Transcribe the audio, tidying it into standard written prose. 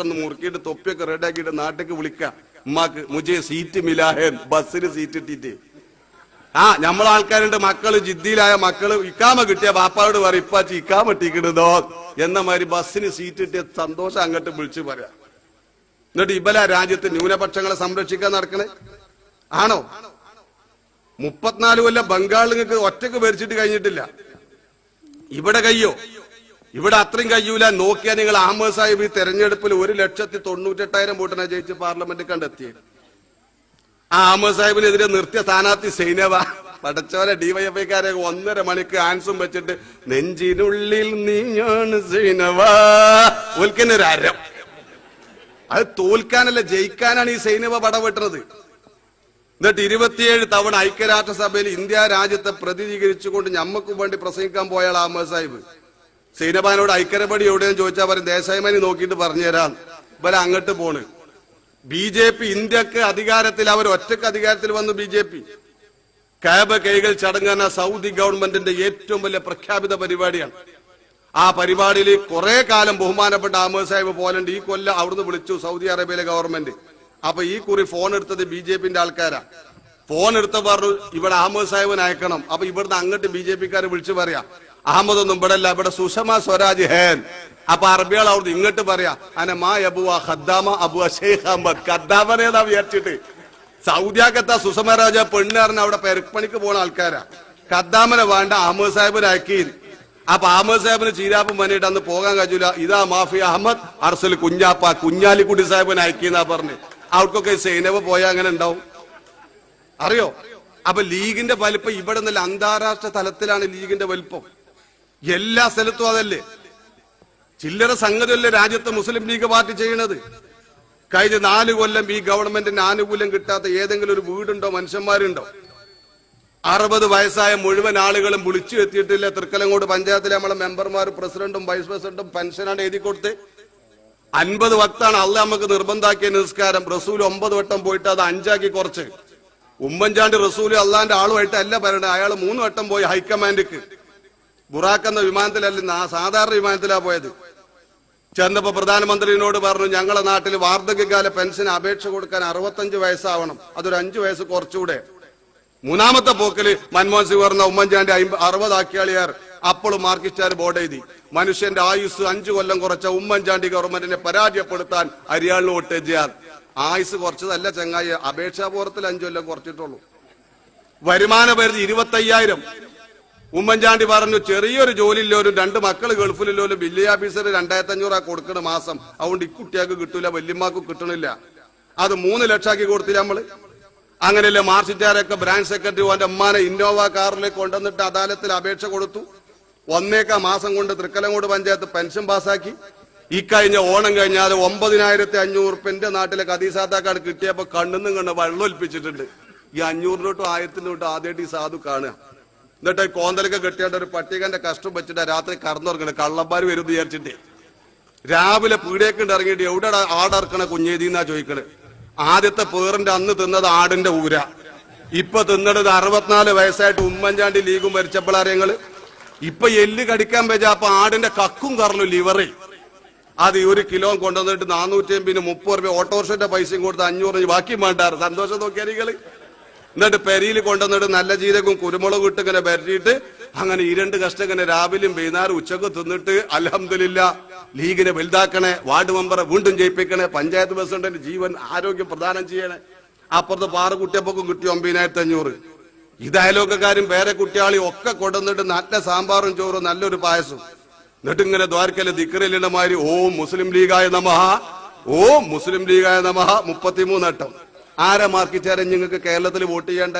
ഒന്ന് മുറുക്കിയിട്ട് തൊപ്പിയൊക്കെ റെഡിയാക്കിയിട്ട് നാട്ടിലേക്ക് വിളിക്കുക. ഉമ്മാക്ക് മുജേ സീറ്റ് മിലാഹൻ, ബസ്സിന് സീറ്റ് ഇട്ടിട്ട്. നമ്മളെ ആൾക്കാരുണ്ട്, മക്കള് ജിദ്ദിയിലായ മക്കള് ഇക്കാമ കിട്ടിയ ബാപ്പായോട് പറയും ഇപ്പാച്ചി ഇക്കാമ ഇട്ടിക്കിടുന്നോ എന്ന മാതിരി ബസ്സിന് സീറ്റ് ഇട്ടിയ സന്തോഷം അങ്ങോട്ട് വിളിച്ചു പറയാം. എന്നിട്ട് ഇബല രാജ്യത്ത് ന്യൂനപക്ഷങ്ങളെ സംരക്ഷിക്കാൻ നടക്കണേ ആണോ? 34 കൊല്ലം ബംഗാളിൽ നിങ്ങൾക്ക് ഒറ്റക്ക് ഭരിച്ചിട്ട് കഴിഞ്ഞിട്ടില്ല. ഇവിടെ കയ്യോ? ഇവിടെ അത്രയും കഴിയൂല. നോക്കിയാൽ നിങ്ങൾ അഹമ്മദ് സാഹിബ് ഈ തെരഞ്ഞെടുപ്പിൽ 1,98,000 വോട്ടിനെ ജയിച്ച് പാർലമെന്റ് കണ്ടെത്തിയത്. അഹമ്മദ് സാഹിബിനെതിരെ നിർത്തിയ സ്ഥാനാർത്ഥി സൈനവ പടച്ചോരെ ഡിവൈഎഫ്ഐക്കാരെ 1.5 മണിക്ക് ആൻസും വെച്ചിട്ട് നെഞ്ചിനുള്ളിൽ നീയാണ് സൈനവ ഓൽക്കന്നെ അരം. അത് തോൽക്കാനല്ല ജയിക്കാനാണ് ഈ സൈനവ പടവെട്ടുന്നത്. എന്നിട്ട് 27 തവണ ഐക്യരാഷ്ട്രസഭയിൽ ഇന്ത്യ രാജ്യത്തെ പ്രതിനിധീകരിച്ചുകൊണ്ട് ഞമ്മക്ക് വേണ്ടി പ്രസംഗിക്കാൻ പോയാൾ അഹമ്മദ് സാഹിബ്. സൈനബാനോട് ഐക്യരപടി എവിടെയെന്ന് ചോദിച്ചാൽ പറയും ദേശാഭിമാനി നോക്കിയിട്ട് പറഞ്ഞുതരാം. ഇവരെ അങ്ങോട്ട് പോണ്. BJP ഇന്ത്യക്ക് അധികാരത്തിൽ, അവർ ഒറ്റക്ക് അധികാരത്തിൽ വന്നു. BJP കാബ കൈകൾ ചടങ്ങാന സൗദി ഗവൺമെന്റിന്റെ ഏറ്റവും വലിയ പ്രഖ്യാപിത പരിപാടിയാണ്. ആ പരിപാടിയിൽ കുറെ കാലം ബഹുമാനപ്പെട്ട അഹമ്മദ് സാഹിബ് പോലണ്ട്. ഈ കൊല്ലം അവിടുന്ന് വിളിച്ചു സൗദി അറേബ്യയിലെ ഗവൺമെന്റ്. അപ്പൊ ഈ കുറി ഫോൺ എടുത്തത് BJPന്റെ ആൾക്കാരാ. ഫോൺ എടുത്ത പറഞ്ഞു ഇവിടെ അഹമ്മദ് സാഹിബിനെ അയക്കണം. അപ്പൊ ഇവിടുന്ന് അങ്ങോട്ട് BJPക്കാരെ വിളിച്ചു പറയാ അഹമ്മദ് ഒന്നും ഇവിടെ അല്ല, ഇവിടെ സുഷമ സ്വരാജ് ഹേൻ. അപ്പൊ അറബികൾ അവിടുന്ന് ഇങ്ങോട്ട് പറയാ അന മാ അബുവ ഖദ്ദാമ അബുവ ഷെയ്ഖ് അഹമ്മദ്. ഖദ്ദാമനേതാ വിചാരിച്ചിട്ട് സൗദിയാക്കത്താ സുഷമ രാജ പെണ്ണാറിന് അവിടെ പെരപ്പണിക്ക് പോണ ആൾക്കാരാ. ഖദ്ദാമനെ വേണ്ട, അഹമ്മദ് സാഹിബിനെ അയക്കി. അപ്പൊ അഹമ്മദ് സാഹിബിന് ചീരാപ്പം പണിയിട്ട് അന്ന് പോകാൻ കഴിയൂല. ഇതാ മാഫി അഹമ്മദ് അർസൽ കുഞ്ഞാപ്പ കുഞ്ഞാലിക്കുട്ടി സാഹിബിനെ അയക്കിന്നാ പറഞ്ഞു. അവർക്കൊക്കെ സൈനവ് പോയാൽ അങ്ങനെ ഉണ്ടാവും അറിയോ? അപ്പൊ ലീഗിന്റെ വലിപ്പം ഇവിടെ നിന്നല്ല, അന്താരാഷ്ട്ര തലത്തിലാണ് ലീഗിന്റെ വലിപ്പം. എല്ലാ സ്ഥലത്തും അതല്ലേ. ചില്ലറ സംഗതിയല്ലേ രാജ്യത്ത് മുസ്ലിം ലീഗ് പാർട്ടി ചെയ്യണത്. കഴിഞ്ഞ 4 കൊല്ലം ഈ ഗവൺമെന്റിന് ആനുകൂല്യം കിട്ടാത്ത ഏതെങ്കിലും ഒരു വീടുണ്ടോ, മനുഷ്യന്മാരുണ്ടോ? 60 വയസ്സായ മുഴുവൻ ആളുകളും വിളിച്ചു എത്തിയിട്ടില്ല. തൃക്കലങ്ങോട് പഞ്ചായത്തിലെ നമ്മളെ മെമ്പർമാർ, പ്രസിഡന്റും വൈസ് പ്രസിഡന്റും പെൻഷനാണ് എഴുതി കൊടുത്ത്. 50 വക്താണ് അള്ള നമുക്ക് നിർബന്ധാക്കിയ നിസ്കാരം. റസൂൽ 9 വട്ടം പോയിട്ട് അത് 5 കുറച്ച്. ഉമ്മൻചാണ്ടി റസൂല് അള്ളാന്റെ ആളുമായിട്ട് അല്ല പറയണത്. അയാൾ 3 വട്ടം പോയി ഹൈക്കമാൻഡിക്ക്. ബുറാക്ക് എന്ന വിമാനത്തിലല്ല, സാധാരണ വിമാനത്തിലാ പോയത്. ചെന്നപ്പോ പ്രധാനമന്ത്രിയോട് പറഞ്ഞു ഞങ്ങളെ നാട്ടിൽ വാർദ്ധക്യകാല പെൻഷൻ അപേക്ഷ കൊടുക്കാൻ 65 വയസ്സാവണം, അതൊരു 5 വയസ്സ് കുറച്ചുകൂടെ. 3ാമത്തെ പോക്കില് മൻമോഹൻ സിംഗ് പറഞ്ഞ ഉമ്മൻചാണ്ടി 60 ആക്കിയാളിയാർ. അപ്പോഴും മാർക്കിസ്റ്റാർ ബോർഡ് എഴുതി മനുഷ്യന്റെ ആയുസ് 5 കൊല്ലം കുറച്ച ഉമ്മൻചാണ്ടി ഗവൺമെന്റിനെ പരാജയപ്പെടുത്താൻ അരിയാളിന് വോട്ട് ചെയ്യാൻ. ആയുസ് കുറച്ചതല്ല ചങ്ങായി, അപേക്ഷാപൂർവത്തിൽ 5 കൊല്ലം കുറച്ചിട്ടുള്ളൂ. വരുമാന പരിധി 25,000. ഉമ്മൻചാണ്ടി പറഞ്ഞു ചെറിയൊരു ജോലിയില്ലോരും 2 മക്കൾ ഗൾഫിലില്ലോരും വില്ലേജ് ഓഫീസർ 2,500 കൊടുക്കണ മാസം. അതുകൊണ്ട് ഇക്കുട്ടിയാൾക്ക് കിട്ടൂല, വല്യമ്മക്ക് കിട്ടണില്ല. അത് 3 ലക്ഷമാക്കി കൊടുത്തില്ല നമ്മള്. അങ്ങനെയല്ലേ മാർച്ചിറ്റാരൊക്കെ ബ്രാഞ്ച് സെക്രട്ടറി ഓന്റെ അമ്മാനെ ഇന്നോവ കാറിലേക്ക് കൊണ്ടുവന്നിട്ട് അദാലത്തിൽ അപേക്ഷ കൊടുത്തു. 1 മാസം കൊണ്ട് തൃക്കലങ്ങോട് പഞ്ചായത്ത് പെൻഷൻ പാസ്സാക്കി. ഈ കഴിഞ്ഞ ഓണം കഴിഞ്ഞാൽ 9,500 എന്റെ നാട്ടിലെ കദീസാത്താക്കാട് കിട്ടിയപ്പോ കണ്ണുന്നും കണ്ട് വെള്ളം ഒലിപ്പിച്ചിട്ടുണ്ട്. ഈ 500 തൊട്ടും 1000 തൊട്ടും ആദ്യമായിട്ട് ഈ സാധു കാണുക. എന്നിട്ട് കോന്തലൊക്കെ കെട്ടിയാണ്ട് ഒരു പട്ടികന്റെ കഷ്ടം വെച്ചിട്ട് രാത്രി കറന്നുറങ്ങണേ. കള്ളന്മാർ വരും വിചാരിച്ചിട്ട് രാവിലെ പീടിയേക്കുണ്ട് ഇറങ്ങിയിട്ട് എവിടെ ആടറക്കണ കുഞ്ഞേതിന്നാ ചോദിക്കണേ. ആദ്യത്തെ പേറിന്റെ അന്ന് തിന്നത് ആടിന്റെ ഊര. ഇപ്പൊ തിന്നത് 64 വയസ്സായിട്ട് ഉമ്മൻചാണ്ടി ലീഗും ഭരിച്ചപ്പോഴാര്യങ്ങള്. ഇപ്പൊ എല്ല് കടിക്കാൻ വെച്ചാ അപ്പൊ ആടിന്റെ കക്കും കറന്നു ലിവറിൽ. അത് 1 കിലോ കൊണ്ടുവന്നിട്ട് 450 30 രൂപ ഓട്ടോറിക്ഷന്റെ പൈസയും കൊടുത്ത് 500 ബാക്കി വേണ്ടാറ്. സന്തോഷം നോക്കിയാരികള്. എന്നിട്ട് പെരിയിൽ കൊണ്ടുവന്നിട്ട് നല്ല ജീരകവും കുരുമുളകും ഇട്ട് ഇങ്ങനെ വരട്ടിയിട്ട് അങ്ങനെ 2 കഷ്ടം ഇങ്ങനെ രാവിലെയും വൈകുന്നേരം ഉച്ചക്ക് തിന്നിട്ട് അൽഹംദുലില്ലാ ലീഗിനെ വലുതാക്കണേ, വാർഡ് മെമ്പറെ വീണ്ടും ജയിപ്പിക്കണേ, പഞ്ചായത്ത് പ്രസിഡന്റിന്റെ ജീവൻ ആരോഗ്യം പ്രദാനം ചെയ്യണേ. അപ്പുറത്ത് പാറക്കുട്ടിയപ്പൊക്കും കിട്ടി 9,500. ഇത് അയലോക്കാരും പേരെ കുട്ടിയാളി ഒക്കെ കൊണ്ടുവന്നിട്ട് നല്ല സാമ്പാറും ചോറും നല്ലൊരു പായസം. എന്നിട്ട് ഇങ്ങനെ ദ്വാരക്കല് ദിക്റിലിന്റെ മാതിരി ഓം മുസ്ലിം ലീഗായ നമഃ, ഓം മുസ്ലിം ലീഗായ നമഃ 33 വട്ടം. ആരെ മാർക്കിച്ചാരെ നിങ്ങൾക്ക് കേരളത്തിൽ വോട്ട് ചെയ്യേണ്ട?